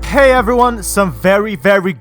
Hey everyone, some very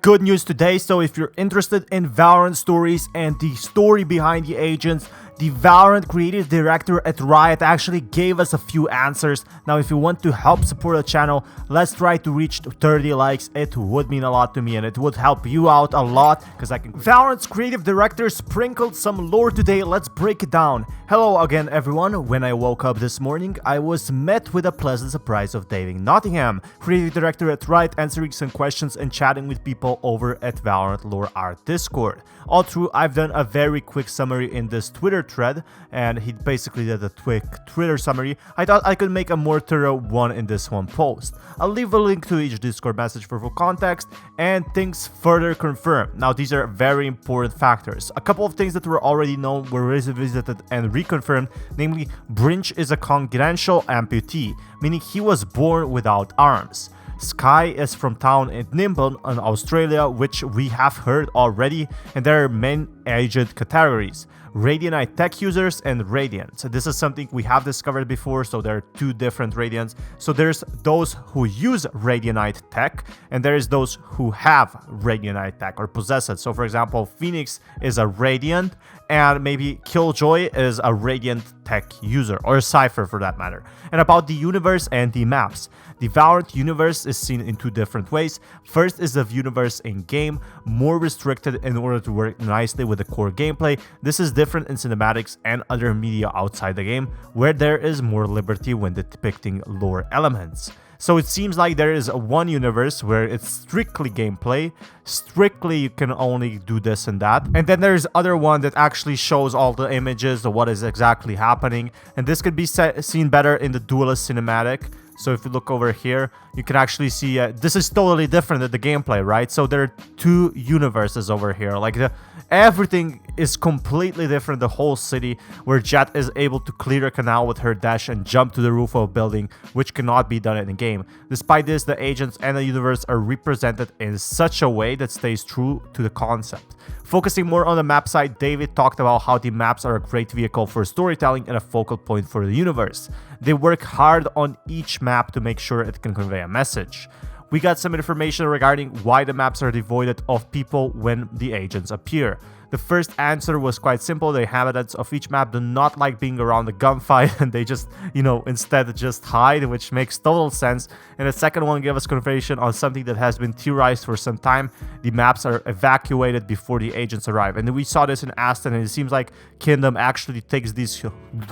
good news today. So if you're interested in Valorant stories and the story behind the agents, the Valorant creative director at Riot actually gave us a few answers. Now if you want to help support the channel, let's try to reach 30 likes. It would mean a lot to me and it would help you out a lot because I can... Valorant's creative director sprinkled some lore today. Let's break it down. Hello again everyone. When I woke up this morning, I was met with a pleasant surprise of David Nottingham, creative director at Riot, answering some questions and chatting with people over at Valorant Lore Art Discord. All through, I've done a very quick summary in this Twitter thread, and he basically did a quick Twitter summary. I thought I could make a more thorough one in this one post. I'll leave a link to each Discord message for full context and things further confirmed. Now these are very important factors. A couple of things that were already known were revisited and reconfirmed, namely Brinch is a congenital amputee, meaning he was born without arms. Sky is from town in Nimble in Australia, which we have heard already, and there are main agent categories: Radianite tech users and Radiants. This is something we have discovered before, so there are two different Radiants. So there's those who use Radianite tech, and there is those who have Radianite tech or possess it. So for example, Phoenix is a Radiant, and maybe Killjoy is a Radiant tech user, or a Cypher for that matter. And about the universe and the maps. The Valorant universe is seen in two different ways. First is the universe in-game, more restricted in order to work nicely with the core gameplay. This is different in cinematics and other media outside the game, where there is more liberty when depicting lore elements. So it seems like there is one universe where it's strictly gameplay, strictly you can only do this and that. And then there's other one that actually shows all the images of what is exactly happening. And this could be seen better in the Duelist cinematic. So if you look over here, you can actually see this is totally different than the gameplay, right? So there are two universes over here. Like everything is completely different. The whole city, where Jet is able to clear a canal with her dash and jump to the roof of a building, which cannot be done in the game. Despite this, the agents and the universe are represented in such a way that stays true to the concept. Focusing more on the map side, David talked about how the maps are a great vehicle for storytelling and a focal point for the universe. They work hard on each map to make sure it can convey a message. We got some information regarding why the maps are devoid of people when the agents appear. The first answer was quite simple. The inhabitants of each map do not like being around a gunfight and they just, instead just hide, which makes total sense. And the second one gave us confirmation on something that has been theorized for some time. The maps are evacuated before the agents arrive. And we saw this in Aston, and it seems like Kingdom actually takes these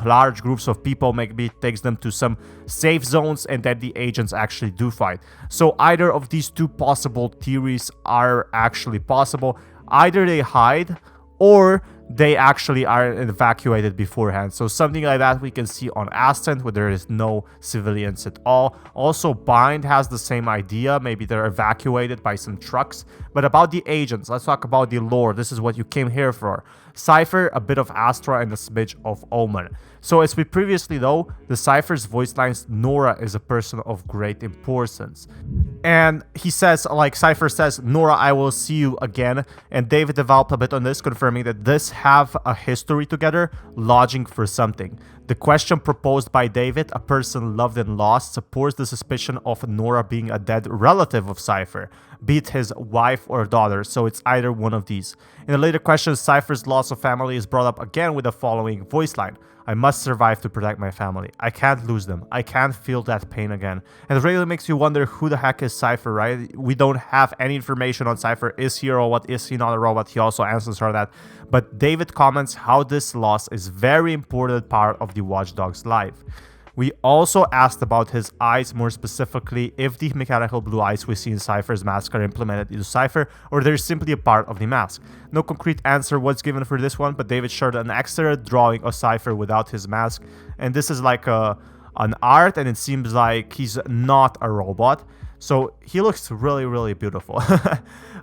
large groups of people, maybe takes them to some safe zones, and then the agents actually do fight. So either of these two possible theories are actually possible. Either they hide or they actually are evacuated beforehand. So something like that we can see on Aston, where there is no civilians at all. Also, Bind has the same idea. Maybe they're evacuated by some trucks. But about the agents, let's talk about the lore. This is what you came here for. Cypher, a bit of Astra, and a smidge of Omen. So as we previously know, the Cypher's voice lines, Nora is a person of great importance. And he says, like Cypher says, Nora, I will see you again. And David developed a bit on this, confirming that this have a history together, lodging for something. The question proposed by David, a person loved and lost, supports the suspicion of Nora being a dead relative of Cypher, be it his wife or daughter, so it's either one of these. In a later question, Cypher's loss of family is brought up again with the following voice line: I must survive to protect my family. I can't lose them. I can't feel that pain again. And it really makes you wonder who the heck is Cypher, right? We don't have any information on Cypher. Is he a robot? Is he not a robot? He also answers for that. But David comments how this loss is a very important part of the Watchdog's life. We also asked about his eyes, more specifically if the mechanical blue eyes we see in Cypher's mask are implemented into Cypher, or they're simply a part of the mask. No concrete answer was given for this one, but David shared an extra drawing of Cypher without his mask, and this is like an art, and it seems like he's not a robot. So he looks really beautiful.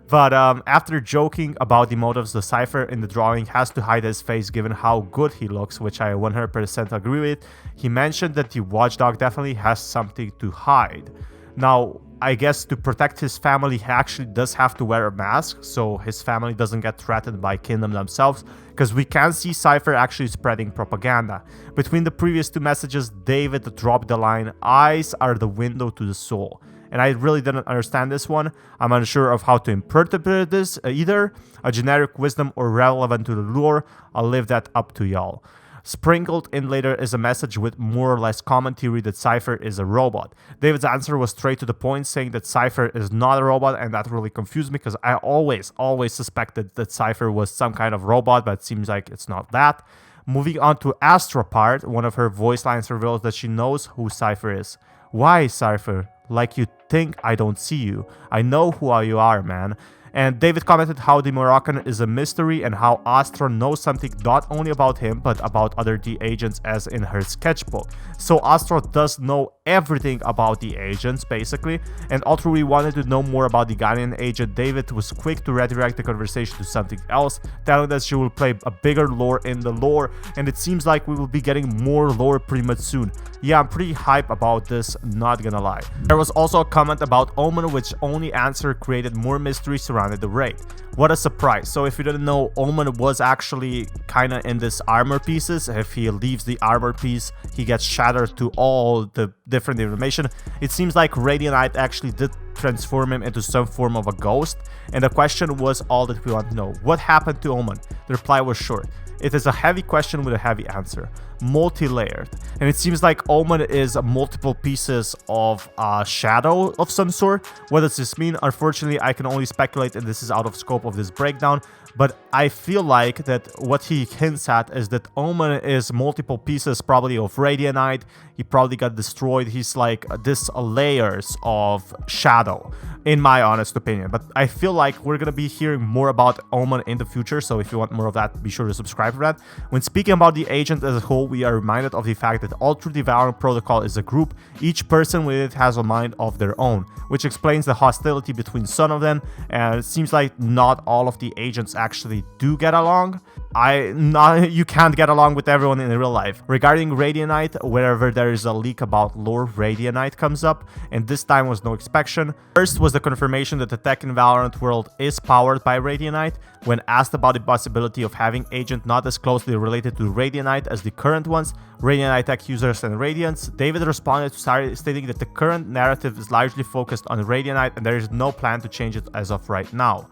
But after joking about the motives, the Cypher in the drawing has to hide his face given how good he looks, which I 100% agree with. He mentioned that the Watchdog definitely has something to hide. Now, I guess to protect his family, he actually does have to wear a mask, so his family doesn't get threatened by Kingdom themselves, because we can see Cypher actually spreading propaganda. Between the previous two messages, David dropped the line, "Eyes are the window to the soul." and I really didn't understand this one. I'm unsure of how to interpret this, either a generic wisdom or relevant to the lore. I'll leave that up to y'all. Sprinkled in later is a message with more or less commentary that Cypher is a robot. David's answer was straight to the point, saying that Cypher is not a robot, and that really confused me because I always suspected that Cypher was some kind of robot, but it seems like it's not that. Moving on to Astra part, one of her voice lines reveals that she knows who Cypher is. Why, Cypher? Like you think I don't see you. I know who you are, man. And David commented how the Moroccan is a mystery and how Astra knows something not only about him but about other D agents as in her sketchbook. So Astra does know everything about the agents basically, and although we wanted to know more about the Ghanaian agent, David was quick to redirect the conversation to something else, telling us she will play a bigger lore in the lore, and it seems like we will be getting more lore pretty much soon. Yeah, I'm pretty hype about this, not gonna lie. There was also a comment about Omen, which only answer created more mystery surrounding the raid. What a surprise. So if you didn't know, Omen was actually kinda in this armor pieces. If he leaves the armor piece, he gets shattered to all the different information. It seems like Radiant actually did transform him into some form of a ghost, and the question was all that we want to know. What happened to Omen? The reply was short. It is a heavy question with a heavy answer. Multi-layered. And it seems like Omen is multiple pieces of shadow of some sort. What does this mean? Unfortunately, I can only speculate, and this is out of scope of this breakdown. But I feel like that what he hints at is that Omen is multiple pieces probably of Radiant. He probably got destroyed. He's like this layers of shadow, in my honest opinion. But I feel like we're gonna be hearing more about Omen in the future, so if you want more of that, be sure to subscribe for that. When speaking about the agent as a whole, we are reminded of the fact that all through the VALORANT protocol is a group. Each person with it has a mind of their own, which explains the hostility between some of them, and it seems like not all of the agents actually do get along. You can't get along with everyone in real life. Regarding Radiant, wherever there is a leak about lore, Radiant comes up, and this time was no exception. First was the confirmation that the tech in Valorant world is powered by Radiant. When asked about the possibility of having agent not as closely related to Radiant as the current ones, Radiant tech users and Radiants, David responded stating that the current narrative is largely focused on Radiant and there is no plan to change it as of right now.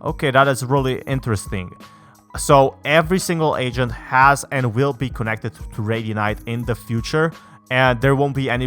Okay, that is really interesting. So every single agent has and will be connected to Radiant in the future, and there won't be any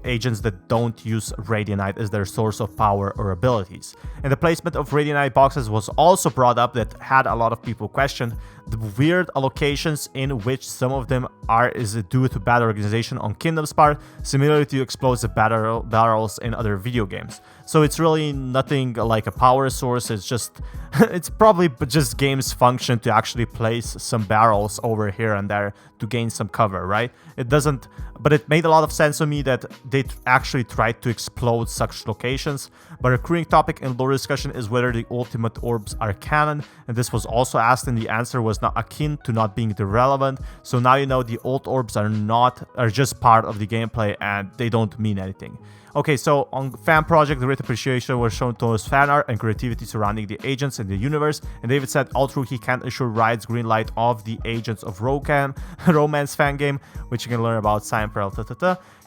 agents that don't use Radiant as their source of power or abilities. And the placement of Radiant boxes was also brought up that had a lot of people question the weird allocations in which some of them is due to bad organization on Kingdom's part, similarly to explosive barrels in other video games. So it's really nothing like a power source, it's just it's probably just game's function to actually place some barrels over here and there to gain some cover, right? It doesn't, but it made a lot of sense to me that they actually tried to explode such locations. But a recurring topic in lore discussion is whether the ultimate orbs are canon, and this was also asked and the answer was not akin to not being irrelevant. So now you know the old orbs are just part of the gameplay and they don't mean anything. Okay, so on fan project, the great appreciation was shown to his fan art and creativity surrounding the agents in the universe, and David said although he can't assure Riot's green light of the Agents of Romance fan game, which you can learn about Cypher,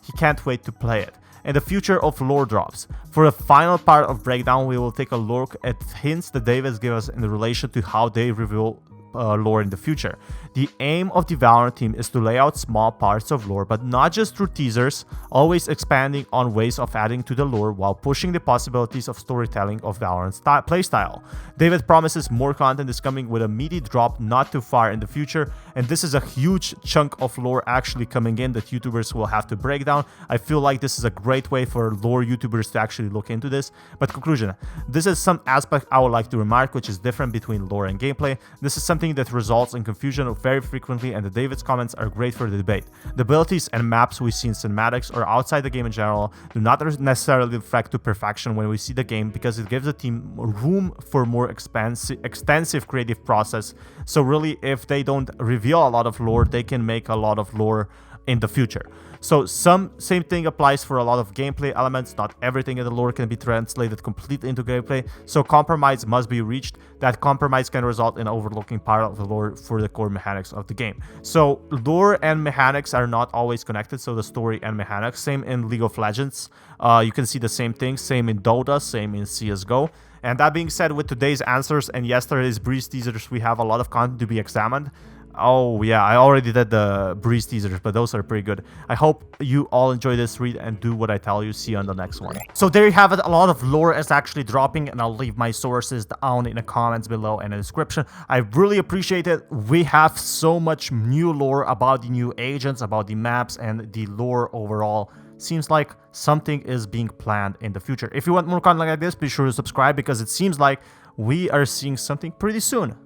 he can't wait to play it. And the future of lore drops. For the final part of breakdown, we will take a look at hints that David gave us in relation to how they reveal lore in the future. The aim of the Valorant team is to lay out small parts of lore, but not just through teasers, always expanding on ways of adding to the lore while pushing the possibilities of storytelling of Valorant's playstyle. David promises more content is coming with a meaty drop not too far in the future, and this is a huge chunk of lore actually coming in that YouTubers will have to break down. I feel like this is a great way for lore YouTubers to actually look into this. But conclusion, this is some aspect I would like to remark which is different between lore and gameplay. This is something that results in confusion very frequently, and the David's comments are great for the debate. The abilities and maps we see in cinematics or outside the game in general do not necessarily reflect to perfection when we see the game, because it gives the team room for more extensive creative process. So really, if they don't reveal a lot of lore, they can make a lot of lore in the future. So same thing applies for a lot of gameplay elements. Not everything in the lore can be translated completely into gameplay, so compromise must be reached. That compromise can result in overlooking part of the lore for the core mechanics of the game. So lore and mechanics are not always connected, so the story and mechanics. Same in League of Legends. You can see the same thing, same in Dota, same in CSGO. And that being said, with today's answers and yesterday's breeze teasers, we have a lot of content to be examined. Oh yeah, I already did the breeze teasers, but those are pretty good. I hope you all enjoy this read and do what I tell you. See you on the next one. So there you have it. A lot of lore is actually dropping, and I'll leave my sources down in the comments below and in the description. I really appreciate it. We have so much new lore about the new agents, about the maps, and the lore overall. Seems like something is being planned in the future. If you want more content like this, be sure to subscribe, because it seems like we are seeing something pretty soon.